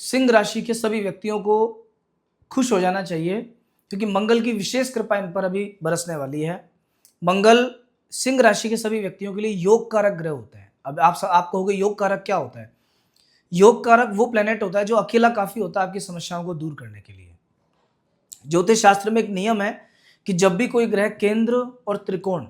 सिंह राशि के सभी व्यक्तियों को खुश हो जाना चाहिए क्योंकि मंगल की विशेष कृपा इन पर अभी बरसने वाली है। मंगल सिंह राशि के सभी व्यक्तियों के लिए योग कारक ग्रह होते हैं। अब आप कहोगे योग कारक क्या होता है? योग कारक वो प्लेनेट होता है जो अकेला काफी होता है आपकी समस्याओं को दूर करने के लिए। ज्योतिष शास्त्र में एक नियम है कि जब भी कोई ग्रह केंद्र और त्रिकोण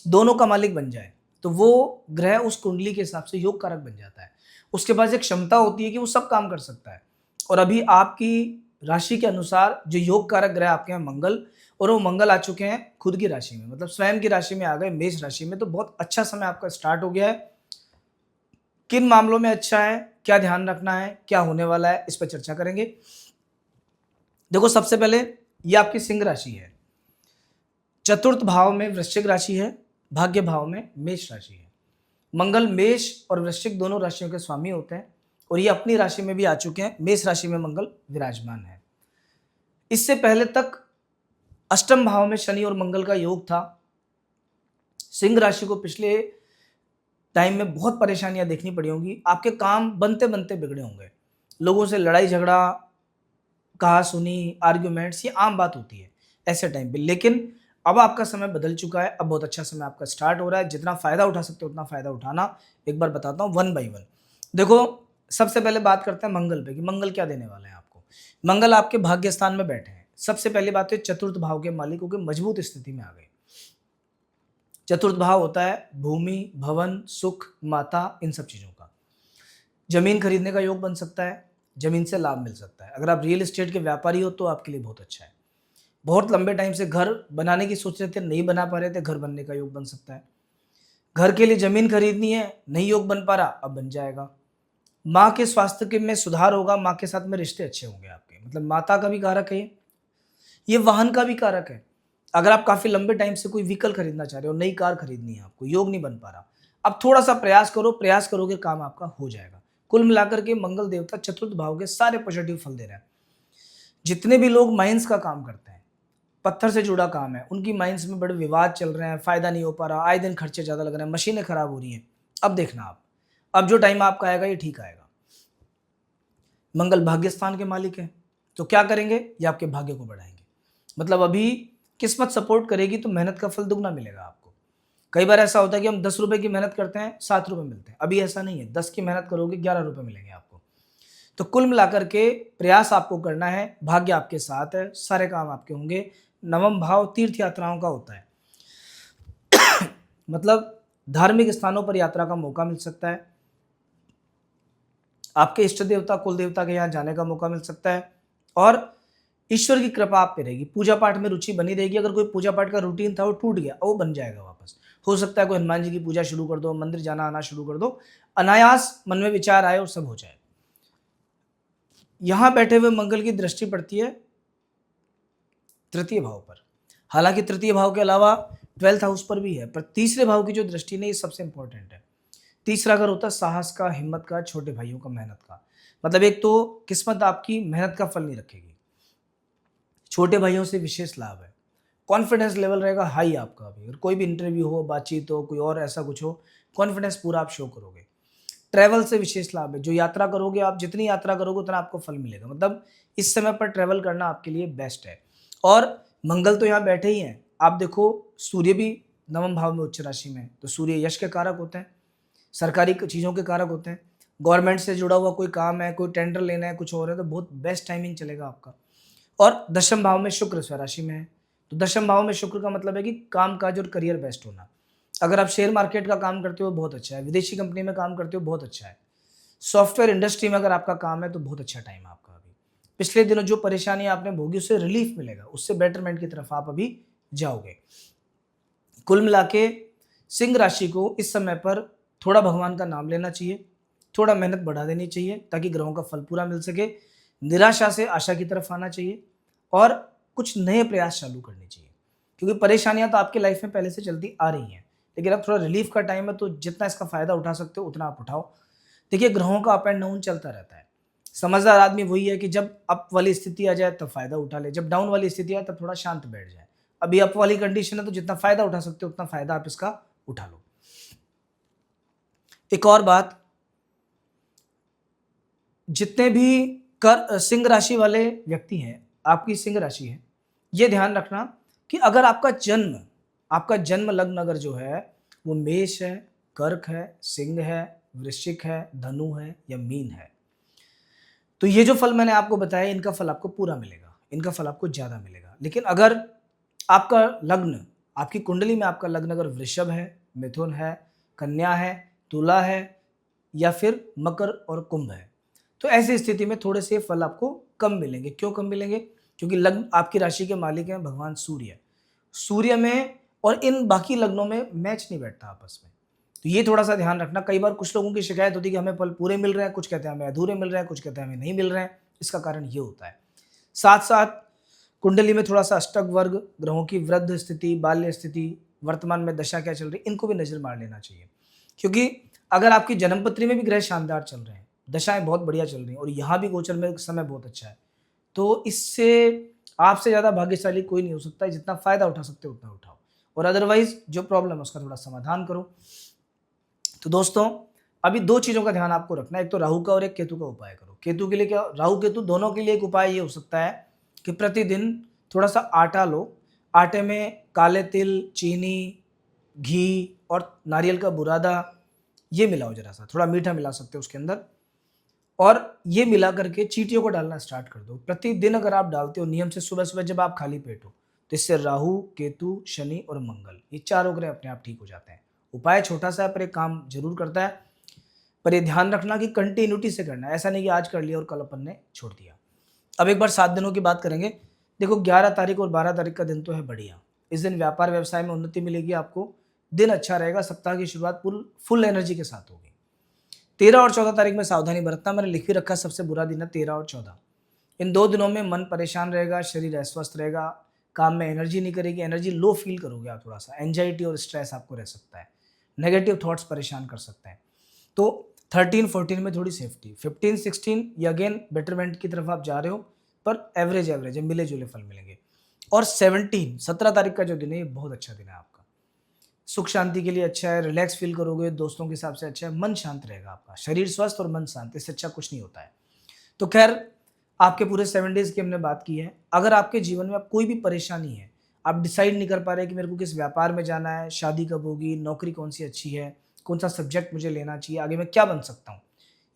दोनों का मालिक बन जाए तो वो ग्रह उस कुंडली के हिसाब से योग कारक बन जाता है। उसके पास एक क्षमता होती है कि वो सब काम कर सकता है। और अभी आपकी राशि के अनुसार जो योग कारक ग्रह आपके हैं मंगल, और वो मंगल आ चुके हैं खुद की राशि में, मतलब स्वयं की राशि में आ गए, मेष राशि में। तो बहुत अच्छा समय आपका स्टार्ट हो गया है। किन मामलों में अच्छा है, क्या ध्यान रखना है, क्या होने वाला है, इस पर चर्चा करेंगे। देखो, सबसे पहले ये आपकी सिंह राशि है, चतुर्थ भाव में वृश्चिक राशि है, भाग्य भाव में मेष राशि है। मंगल मेष और वृश्चिक दोनों राशियों के स्वामी होते हैं और ये अपनी राशि में भी आ चुके हैं। मेष राशि में मंगल विराजमान है। इससे पहले तक अष्टम भाव में शनि और मंगल का योग था। सिंह राशि को पिछले टाइम में बहुत परेशानियां देखनी पड़ी होंगी। आपके काम बनते बनते बिगड़े होंगे। लोगों से लड़ाई झगड़ा, कहा सुनी, आर्ग्यूमेंट्स, ये आम बात होती है ऐसे टाइम पे। लेकिन अब आपका समय बदल चुका है। अब बहुत अच्छा समय आपका स्टार्ट हो रहा है। जितना फायदा उठा सकते हो उतना फायदा उठाना। एक बार बताता हूँ वन बाई वन। देखो, सबसे पहले बात करते हैं मंगल पे कि मंगल क्या देने वाले हैं आपको। मंगल आपके भाग्य स्थान में बैठे हैं। सबसे पहली बात है चतुर्थ भाव के मालिकों की मजबूत स्थिति में आ गए। चतुर्थ भाव होता है भूमि, भवन, सुख, माता, इन सब चीजों का। जमीन खरीदने का योग बन सकता है, जमीन से लाभ मिल सकता है। अगर आप रियल एस्टेट के व्यापारी हो तो आपके लिए बहुत अच्छा है। बहुत लंबे टाइम से घर बनाने की सोच रहे थे, नहीं बना पा रहे थे, घर बनने का योग बन सकता है। घर के लिए जमीन खरीदनी है, नहीं योग बन पा रहा, अब बन जाएगा। माँ के स्वास्थ्य के में सुधार होगा, माँ के साथ में रिश्ते अच्छे होंगे आपके, मतलब माता का भी कारक है ये वाहन का भी कारक है। अगर आप काफी लंबे टाइम से कोई व्हीकल खरीदना चाह रहे हो, नई कार खरीदनी है आपको, योग नहीं बन पा रहा, अब थोड़ा सा प्रयास करो, प्रयास करोगे काम आपका हो जाएगा। कुल मिलाकर के मंगल देवता चतुर्थ भाव के सारे पॉजिटिव फल दे रहे हैं। जितने भी लोग माइंस का काम करते हैं, पत्थर से जुड़ा काम है, उनकी माइंस में बड़े विवाद चल रहे हैं, फायदा नहीं हो पा रहा, आए दिन खर्चे ज्यादा लग रहे हैं, मशीनें खराब हो रही हैं, अब देखना आप, अब जो टाइम आपका आएगा ये ठीक आएगा। मंगल भाग्य स्थान के मालिक है, तो क्या करेंगे, ये आपके भाग्य को बढ़ाएंगे। मतलब अभी किस्मत सपोर्ट करेगी तो मेहनत का फल दुगना मिलेगा आपको। कई बार ऐसा होता है कि हम 10 रुपए की मेहनत करते हैं, 7 रुपए मिलते हैं। अभी ऐसा नहीं है, 10 की मेहनत करोगे 11 रुपए मिलेंगे आपको। तो कुल मिलाकर के प्रयास आपको करना है, भाग्य आपके साथ है, सारे काम आपके होंगे। नवम भाव तीर्थ यात्राओं का होता है, मतलब धार्मिक स्थानों पर यात्रा का मौका मिल सकता है। आपके इष्ट देवता, कुल देवता के यहाँ जाने का मौका मिल सकता है और ईश्वर की कृपा आप पे रहेगी। पूजा पाठ में रुचि बनी रहेगी। अगर कोई पूजा पाठ का रूटीन था वो टूट गया, वो बन जाएगा वापस। हो सकता है कोई हनुमान जी की पूजा शुरू कर दो, मंदिर जाना आना शुरू कर दो, अनायास मन में विचार आए और सब हो जाए। यहां बैठे हुए मंगल की दृष्टि पड़ती है तृतीय भाव पर। हालांकि तृतीय भाव के अलावा 12th हाउस पर भी है, पर तीसरे भाव की जो दृष्टि नहीं, ये सबसे इंपॉर्टेंट है। तीसरा घर होता है साहस का, हिम्मत का, छोटे भाइयों का, मेहनत का। मतलब एक तो किस्मत आपकी मेहनत का फल नहीं रखेगी, छोटे भाइयों से विशेष लाभ है। कॉन्फिडेंस लेवल रहेगा हाई आपका। अभी अगर कोई भी इंटरव्यू हो, बातचीत हो, कोई और ऐसा कुछ हो, कॉन्फिडेंस पूरा आप शो करोगे। ट्रैवल से विशेष लाभ है। जो यात्रा करोगे आप, जितनी यात्रा करोगे उतना आपको फल मिलेगा। मतलब इस समय पर ट्रैवल करना आपके लिए बेस्ट है। और मंगल तो यहाँ बैठे ही हैं। आप देखो, सूर्य भी नवम भाव में उच्च राशि में है, तो सूर्य यश के कारक होते हैं, सरकारी चीज़ों के कारक होते हैं। गवर्नमेंट से जुड़ा हुआ कोई काम है, कोई टेंडर लेना है, कुछ और है, तो बहुत बेस्ट टाइमिंग चलेगा आपका। और दशम भाव में शुक्र स्वराशि में है, तो दशम भाव में शुक्र का मतलब है कि काम काज और करियर बेस्ट होना। अगर आप शेयर मार्केट का काम करते हो बहुत अच्छा है, विदेशी कंपनी में काम करते हो बहुत अच्छा है, सॉफ्टवेयर इंडस्ट्री में अगर आपका काम है तो बहुत अच्छा टाइम है आपका। अभी पिछले दिनों जो परेशानी आपने भोगी उससे रिलीफ मिलेगा, उससे बेटरमेंट की तरफ आप अभी जाओगे। कुल मिला के सिंह राशि को इस समय पर थोड़ा भगवान का नाम लेना चाहिए, थोड़ा मेहनत बढ़ा देनी चाहिए ताकि ग्रहों का फल पूरा मिल सके। निराशा से आशा की तरफ आना चाहिए और कुछ नए प्रयास चालू करने चाहिए, क्योंकि परेशानियां तो आपकी लाइफ में पहले से चलती आ रही हैं, लेकिन अब थोड़ा रिलीफ का टाइम है, तो जितना इसका फायदा उठा सकते हो उतना आप उठाओ। देखिए, ग्रहों का अप एंड डाउन चलता रहता है। समझदार आदमी वही है कि जब अप वाली स्थिति आ जाए तब फायदा उठा ले, जब डाउन वाली स्थिति आए तब थोड़ा शांत बैठ जाए। अभी अप वाली कंडीशन है तो जितना फायदा उठा सकते हो उतना फायदा आप इसका उठा लो। एक और बात, जितने भी कर सिंह राशि वाले व्यक्ति हैं, आपकी सिंह राशि है, ये ध्यान रखना कि अगर आपका जन्म लग्न अगर जो है वो मेष है, कर्क है, सिंह है, वृश्चिक है, धनु है या मीन है, तो ये जो फल मैंने आपको बताया इनका फल आपको पूरा मिलेगा, इनका फल आपको ज़्यादा मिलेगा। लेकिन अगर आपका लग्न, आपकी कुंडली में आपका लग्न अगर वृषभ है, मिथुन है, कन्या है, तुला है या फिर मकर और कुंभ है, तो ऐसी स्थिति में थोड़े से फल आपको कम मिलेंगे। क्यों कम मिलेंगे? क्योंकि लग्न आपकी राशि के मालिक हैं भगवान सूर्य। सूर्य में और इन बाकी लग्नों में मैच नहीं बैठता आपस में, तो ये थोड़ा सा ध्यान रखना। कई बार कुछ लोगों की शिकायत होती है कि हमें फल पूरे मिल रहे हैं, कुछ कहते हैं हमें अधूरे मिल रहे हैं, कुछ कहते हैं हमें नहीं मिल रहे हैं। इसका कारण ये होता है। साथ साथ कुंडली में थोड़ा सा अष्टक वर्ग, ग्रहों की वृद्ध स्थिति, बाल्य स्थिति, वर्तमान में दशा क्या चल रही है, इनको भी नजर मार लेना चाहिए। क्योंकि अगर आपकी जन्मपत्री में भी ग्रह शानदार चल रहे हैं, दशाएं बहुत बढ़िया चल रही हैं और यहाँ भी गोचर में समय बहुत अच्छा है, तो इससे आपसे ज़्यादा भाग्यशाली कोई नहीं हो सकता है। जितना फायदा उठा सकते हो उतना उठाओ, और अदरवाइज जो प्रॉब्लम है उसका थोड़ा समाधान करो। तो दोस्तों, अभी दो चीज़ों का ध्यान आपको रखना है, एक तो राहु का और एक केतु का उपाय करो। केतु के लिए क्या, राहु केतु दोनों के लिए एक उपाय ये हो सकता है कि प्रतिदिन थोड़ा सा आटा लो, आटे में काले तिल, चीनी, घी और नारियल का बुरादा ये मिलाओ, जरा सा थोड़ा मीठा मिला सकते हो उसके अंदर, और ये मिला करके चींटियों को डालना स्टार्ट कर दो। प्रतिदिन अगर आप डालते हो नियम से सुबह सुबह जब आप खाली पेट हो, तो इससे राहु, केतु, शनि और मंगल ये चारों ग्रह अपने आप ठीक हो जाते हैं। उपाय छोटा सा है पर ये काम जरूर करता है, पर ये ध्यान रखना कि कंटिन्यूटी से करना है, ऐसा नहीं कि आज कर लिया और कल अपन ने छोड़ दिया। अब एक बार 7 दिनों की बात करेंगे। देखो 11 तारीख और 12 तारीख का दिन तो है बढ़िया। इस दिन व्यापार व्यवसाय में उन्नति मिलेगी आपको, दिन अच्छा रहेगा, सप्ताह की शुरुआत फुल एनर्जी के साथ होगी। 13 और 14 तारीख में सावधानी बरतना, मैंने लिख भी रखा, सबसे बुरा दिन है 13 और 14। इन 2 दिनों में मन परेशान रहेगा, शरीर अस्वस्थ रहेगा, काम में एनर्जी नहीं करेगी, एनर्जी लो फील करोगे आप, थोड़ा सा एंजाइटी और स्ट्रेस आपको रह सकता है, नेगेटिव थॉट्स परेशान कर सकते हैं। तो 13, 14 में थोड़ी सेफ्टी, 15, 16 ये अगेन बेटरमेंट की तरफ आप जा रहे हो, पर एवरेज है, मिले जुले फल मिलेंगे। और 17 तारीख का जो दिन है ये बहुत अच्छा दिन है आपका, सुख शांति के लिए अच्छा है, रिलैक्स फील करोगे, दोस्तों के हिसाब से अच्छा है, मन शांत रहेगा आपका, शरीर स्वस्थ और मन शांत, इससे अच्छा कुछ नहीं होता है। तो खैर, आपके पूरे 7 डेज की हमने बात की है। अगर आपके जीवन में अब कोई भी परेशानी है, आप डिसाइड नहीं कर पा रहे कि मेरे को किस व्यापार में जाना है, शादी कब होगी, नौकरी कौन सी अच्छी है, कौन सा सब्जेक्ट मुझे लेना चाहिए, आगे मैं क्या बन सकता हूँ,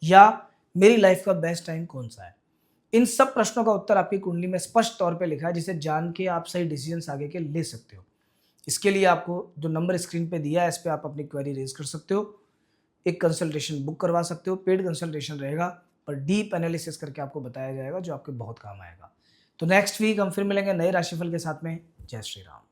या मेरी लाइफ का बेस्ट टाइम कौन सा है, इन सब प्रश्नों का उत्तर आपकी कुंडली में स्पष्ट तौर पे लिखा है, जिसे जान के आप सही डिसीजंस आगे के ले सकते हो। इसके लिए आपको जो नंबर स्क्रीन पे दिया है इस पे आप अपनी क्वेरी रेज कर सकते हो, एक कंसल्टेशन बुक करवा सकते हो, पेड कंसल्टेशन रहेगा, पर डीप एनालिसिस करके आपको बताया जाएगा जो आपके बहुत काम आएगा। तो नेक्स्ट वीक हम फिर मिलेंगे नए राशिफल के साथ में। जय श्री राम।